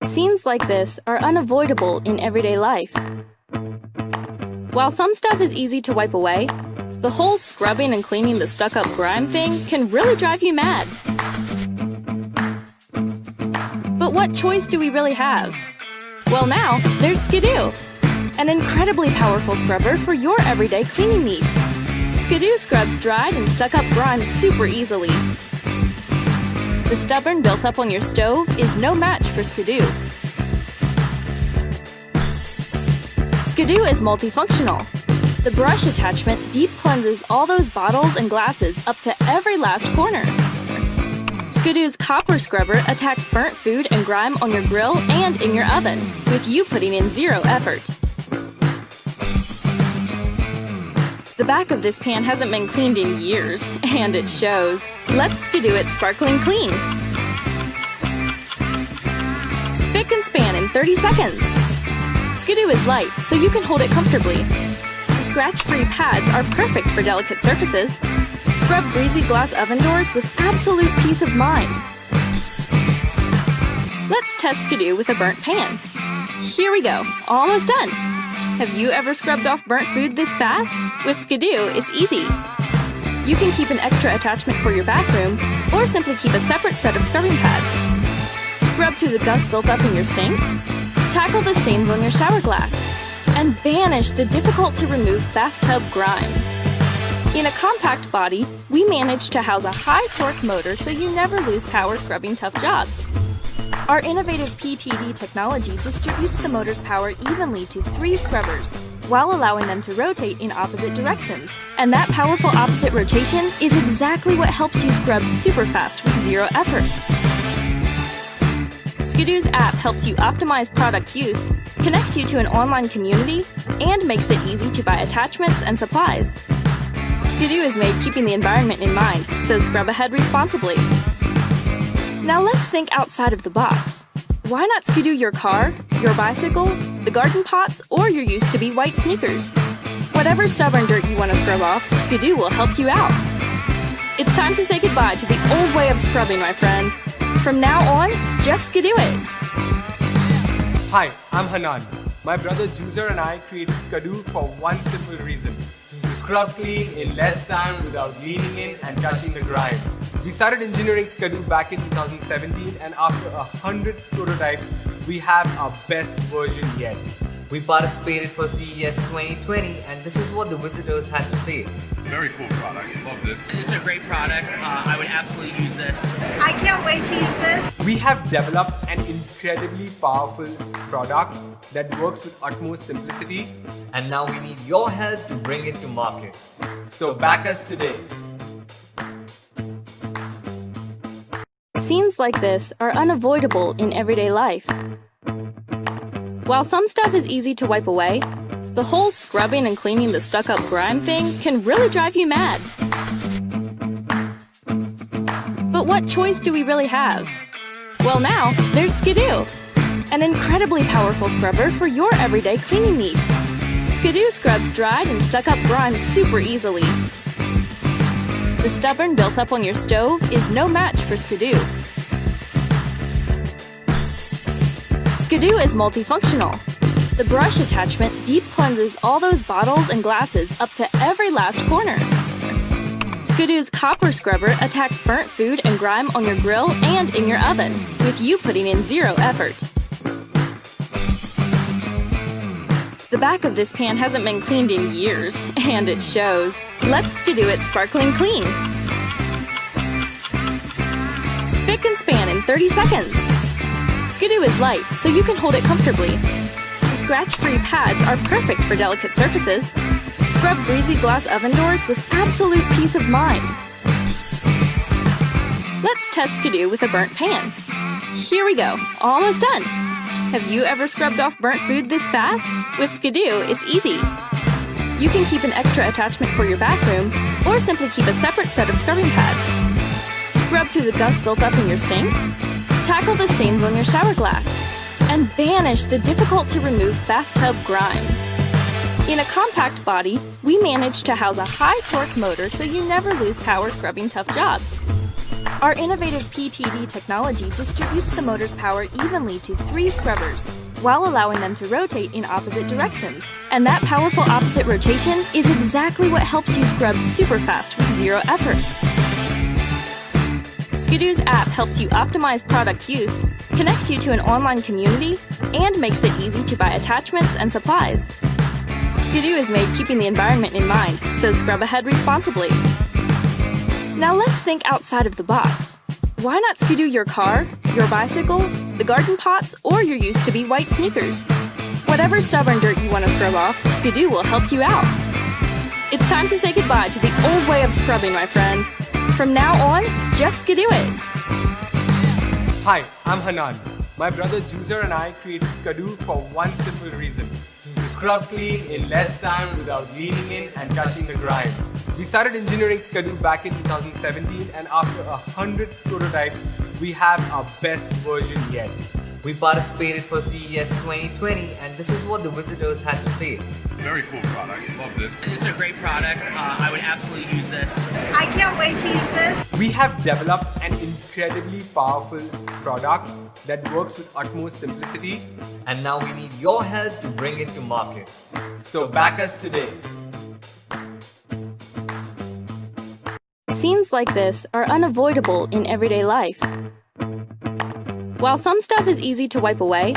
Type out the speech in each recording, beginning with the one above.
Scenes like this are unavoidable in everyday life. While some stuff is easy to wipe away, the whole scrubbing and cleaning the stuck-up grime thing can really drive you mad. But what choice do we really have? Well, now there's Skadu, an incredibly powerful scrubber for your everyday cleaning needs. Skadu scrubs dried and stuck-up grime super easily. The stubborn built up on your stove is no match for Skadu. Skadu is multifunctional. The brush attachment deep cleanses all those bottles and glasses up to every last corner. Skadu's copper scrubber attacks burnt food and grime on your grill and in your oven, with you putting in zero effort. The back of this pan hasn't been cleaned in years, and it shows. Let's Skadu it sparkling clean. Spick and span in 30 seconds. Skadu is light, so you can hold it comfortably. The scratch-free pads are perfect for delicate surfaces. Scrub greasy glass oven doors with absolute peace of mind. Let's test Skadu with a burnt pan. Here we go, almost done. Have you ever scrubbed off burnt food this fast? With Skadu, it's easy. You can keep an extra attachment for your bathroom, or simply keep a separate set of scrubbing pads. Scrub through the gunk built up in your sink, tackle the stains on your shower glass, and banish the difficult-to-remove bathtub grime. In a compact body, we managed to house a high-torque motor so you never lose power scrubbing tough jobs. Our innovative PTD technology distributes the motor's power evenly to 3 scrubbers, while allowing them to rotate in opposite directions. And that powerful opposite rotation is exactly what helps you scrub super fast with zero effort. Skadu's app helps you optimize product use, connects you to an online community, and makes it easy to buy attachments and supplies. Skadu is made keeping the environment in mind, so scrub ahead responsibly. Now let's think outside of the box. Why not Skadu your car, your bicycle, the garden pots, or your used-to-be white sneakers? Whatever stubborn dirt you want to scrub off, Skadu will help you out. It's time to say goodbye to the old way of scrubbing, my friend. From now on, just Skadu it. Hi, I'm Hanan. My brother Juzer and I created Skadu for one simple reason: to scrub clean in less time without leaning in and touching the grime. We started engineering Skadu back in 2017, and after 100 prototypes, we have our best version yet. We participated for CES 2020, and this is what the visitors had to say. Very cool product. Love this. This is a great product. I would absolutely use this. I can't wait to use this. We have developed an incredibly powerful product that works with utmost simplicity. And now we need your help to bring it to market. So back us today. Scenes like this are unavoidable in everyday life. While some stuff is easy to wipe away, the whole scrubbing and cleaning the stuck-up grime thing can really drive you mad. But what choice do we really have? Well, now there's Skadu, an incredibly powerful scrubber for your everyday cleaning needs. Skadu scrubs dried and stuck-up grime super easily. The stubborn built up on your stove is no match for Skadu. Skadu is multifunctional. The brush attachment deep cleanses all those bottles and glasses up to every last corner. Skadu's copper scrubber attacks burnt food and grime on your grill and in your oven, with you putting in zero effort. The back of this pan hasn't been cleaned in years, and it shows. Let's Skadu it sparkling clean. Spick and span in 30 seconds. Skadu is light, so you can hold it comfortably. The scratch-free pads are perfect for delicate surfaces. Scrub greasy glass oven doors with absolute peace of mind. Let's test Skadu with a burnt pan. Here we go, almost done. Have you ever scrubbed off burnt food this fast? With Skadu, it's easy. You can keep an extra attachment for your bathroom, or simply keep a separate set of scrubbing pads. Scrub through the gunk built up in your sink, tackle the stains on your shower glass, and banish the difficult-to-remove bathtub grime. In a compact body, we managed to house a high-torque motor so you never lose power scrubbing tough jobs. Our innovative PTD technology distributes the motor's power evenly to 3 scrubbers, while allowing them to rotate in opposite directions. And that powerful opposite rotation is exactly what helps you scrub super fast with 0 effort. Skadu-a's app helps you optimize product use, connects you to an online community, and makes it easy to buy attachments and supplies. Skadu is made keeping the environment in mind, so scrub ahead responsibly. Now let's think outside of the box. Why not Skadu your car, your bicycle, the garden pots, or your used-to-be white sneakers? Whatever stubborn dirt you want to scrub off, Skadu will help you out. It's time to say goodbye to the old way of scrubbing, my friend. From now on, just Skadu it. Hi, I'm Hanan. My brother Juicer and I created Skadu for one simple reason: to scrub clean in less time without leaning in and touching the grime. We started engineering Skadu back in 2017, and after 100 prototypes, we have our best version yet. We participated for CES 2020, and this is what the visitors had to say. Very cool product. Love this. This is a great product. I would absolutely use this. I can't wait to use this. We have developed an incredibly powerful product that works with utmost simplicity. And now we need your help to bring it to market. So back us today. Scenes like this are unavoidable in everyday life. While some stuff is easy to wipe away,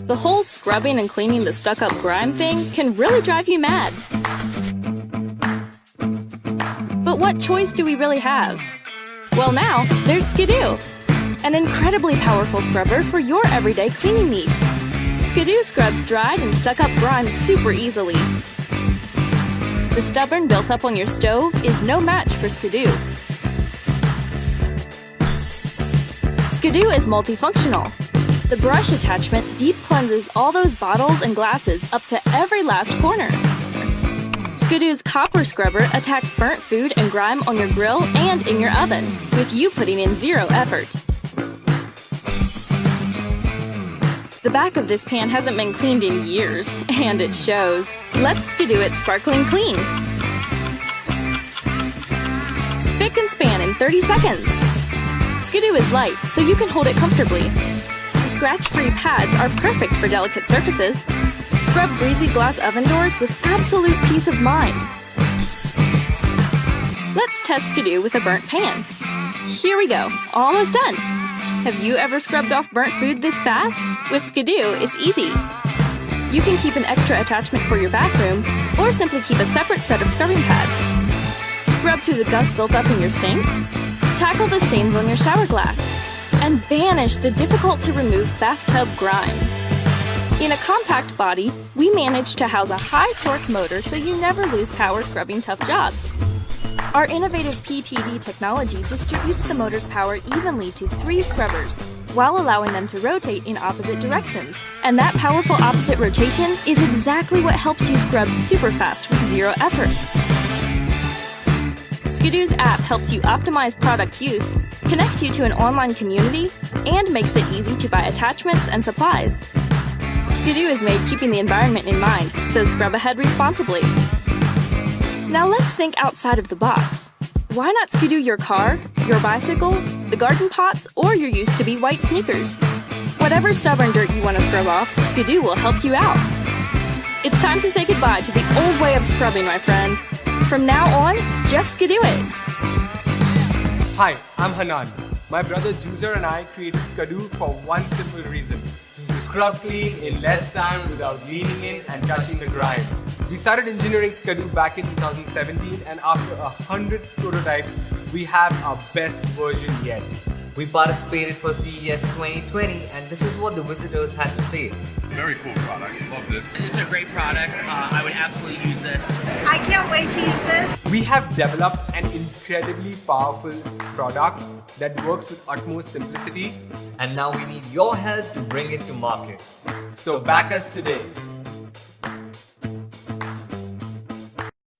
the whole scrubbing and cleaning the stuck-up grime thing can really drive you mad. But what choice do we really have? Well, now there's Skadu, an incredibly powerful scrubber for your everyday cleaning needs. Skadu scrubs dried and stuck-up grime super easily. The stubborn built up on your stove is no match for Skadu. Skadu is multifunctional. The brush attachment deep cleanses all those bottles and glasses up to every last corner. Skadu's copper scrubber attacks burnt food and grime on your grill and in your oven, with you putting in 0 effort. The back of this pan hasn't been cleaned in years, and it shows. Let's Skadu it sparkling clean. Spick and span in 30 seconds. Skadu is light, so you can hold it comfortably. The scratch-free pads are perfect for delicate surfaces. Scrub greasy glass oven doors with absolute peace of mind. Let's test Skadu with a burnt pan. Here we go, almost done. Have you ever scrubbed off burnt food this fast? With Skadu, it's easy. You can keep an extra attachment for your bathroom, or simply keep a separate set of scrubbing pads. Scrub through the gunk built up in your sink, tackle the stains on your shower glass, and banish the difficult-to-remove bathtub grime. In a compact body, we managed to house a high-torque motor so you never lose power scrubbing tough jobs. Our innovative PTD technology distributes the motor's power evenly to 3 scrubbers, while allowing them to rotate in opposite directions. And that powerful opposite rotation is exactly what helps you scrub super fast with 0 effort. Skadu-a's app helps you optimize product use, connects you to an online community, and makes it easy to buy attachments and supplies. Skadu is made keeping the environment in mind, so scrub ahead responsibly. Now let's think outside of the box. Why not Skadu your car, your bicycle, the garden pots, or your used-to-be white sneakers? Whatever stubborn dirt you want to scrub off, Skadu will help you out. It's time to say goodbye to the old way of scrubbing, my friend. From now on, just Skadu it. Hi, I'm Hanan. My brother Juicer and I created Skadu for one simple reason: to scrub clean in less time without leaning in and touching the grime. We started engineering Skadu back in 2017, and after 100 prototypes, we have our best version yet. We participated for CES 2020, and this is what the visitors had to say. Very cool product. Love this. This is a great product. I would absolutely use this. I can't wait to use this. We have developed an incredibly powerful product that works with utmost simplicity. And now we need your help to bring it to market. So back us today.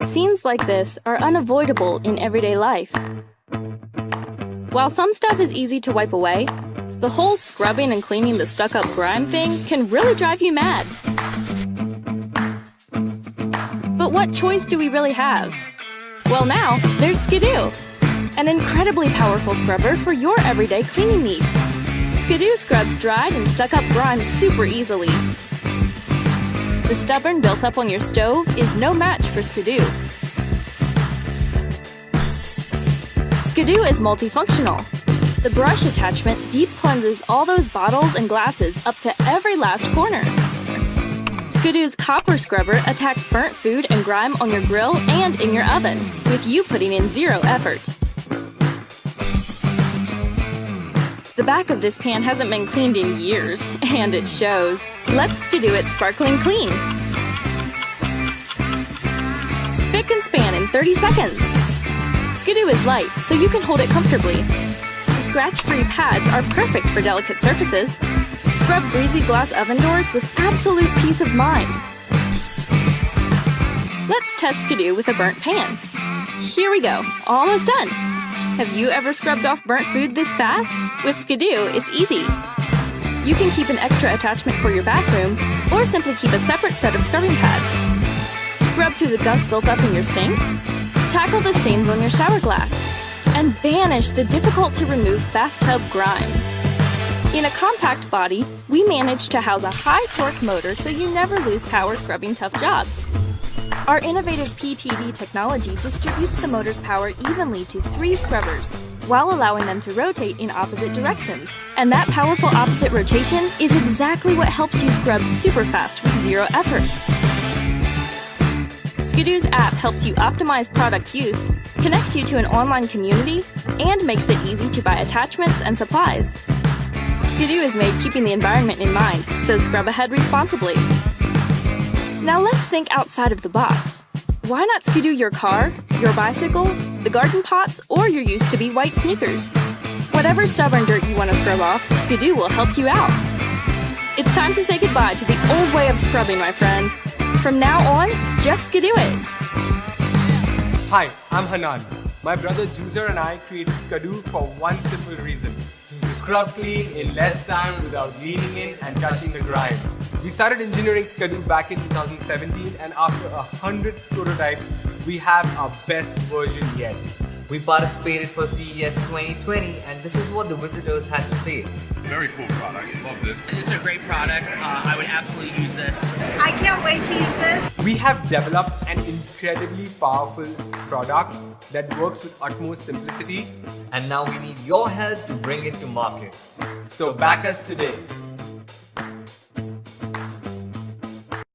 Scenes like this are unavoidable in everyday life. While some stuff is easy to wipe away, the whole scrubbing and cleaning the stuck-up grime thing can really drive you mad. But what choice do we really have? Well, now there's Skadu, An incredibly powerful scrubber for your everyday cleaning needs. Skadu scrubs dried and stuck up grime super easily. The stubborn built up on your stove is no match for Skadu. Skadu is multifunctional. The brush attachment deep cleanses all those bottles and glasses up to every last corner. Skadu's copper scrubber attacks burnt food and grime on your grill and in your oven, with you putting in zero effort. The back of this pan hasn't been cleaned in years, and it shows. Let's Skadu it sparkling clean. Spick and span in 30 seconds. Skadu is light, so you can hold it comfortably. The scratch-free pads are perfect for delicate surfaces. Scrub greasy glass oven doors with absolute peace of mind. Let's test Skadu with a burnt pan. Here we go, almost done. Have you ever scrubbed off burnt food this fast? With Skadu, it's easy. You can keep an extra attachment for your bathroom, or simply keep a separate set of scrubbing pads. Scrub through the gunk built up in your sink, tackle the stains on your shower glass, and banish the difficult-to-remove bathtub grime. In a compact body, we managed to house a high-torque motor so you never lose power scrubbing tough jobs. Our innovative PTD technology distributes the motor's power evenly to 3 scrubbers, while allowing them to rotate in opposite directions. And that powerful opposite rotation is exactly what helps you scrub super fast with zero effort. Skadu's app helps you optimize product use, connects you to an online community, and makes it easy to buy attachments and supplies. Skadu is made keeping the environment in mind, so scrub ahead responsibly. Now let's think outside of the box. Why not Skadu your car, your bicycle, the garden pots, or your used-to-be white sneakers? Whatever stubborn dirt you want to scrub off, Skadu will help you out. It's time to say goodbye to the old way of scrubbing, my friend. From now on, just Skadu it. Hi, I'm Hanan. My brother Juicer and I created Skadu for one simple reason: to scrub clean in less time without leaning in and touching the grime. We started engineering Skadu back in 2017, and after 100 prototypes, we have our best version yet. We participated for CES 2020, and this is what the visitors had to say. Very cool product. Love this. This is a great product. I would absolutely use this. I can't wait to use this. We have developed an incredibly powerful product that works with utmost simplicity. And now we need your help to bring it to market. So back us today.